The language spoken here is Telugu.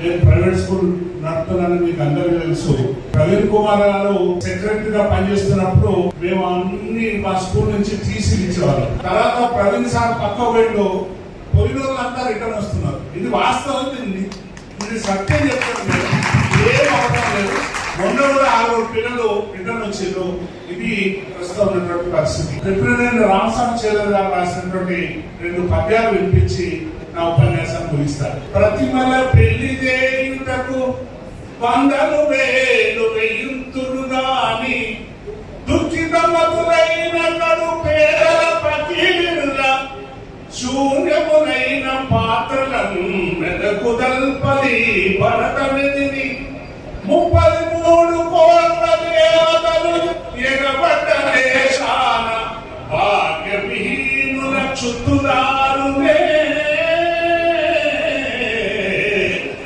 నేను ప్రైవేట్ స్కూల్ నడుపుతున్నానని మీకు అందరికీ తెలుసు. ప్రవీణ్ కుమార్ గారు సెక్రటరీగా పనిచేస్తున్నప్పుడు మేము అన్ని మా స్కూల్ నుంచి టీసీలు ఇచ్చేవాళ్ళం. తర్వాత ప్రవీణ్ సార్ పక్క పోయిన వాళ్ళంతా రిటర్న్ వస్తున్నారు. ఇది వాస్తవం, ఇది సత్యం చెప్తాను. ఏం అవసరం లేదు. మొన్న కూడా 6 పిల్లలు రిటర్న్ వచ్చారు. ఇది ప్రస్తుతం ఉన్నటువంటి పరిస్థితి. రిప్రజెంట్ రామస్వామి చేదర్ గారు రాసినటువంటి 2 పద్యాలు వినిపించి నా ఉపన్యాసాన్ని ముగిస్తారు. ప్రతిమల పెళ్లి చేయుటకు 100,000 వెయ్యుంతులు గాని దుఃఖితమతులైన కడు పేదల పకీరుల శూన్యములైన పాత్రలను మెదకు దల్పలి భరత మెదిని 33 కోట్ల దేవతలు ఎగబడ్డ దేశాన భాగ్య విహీనుల చుట్టుదా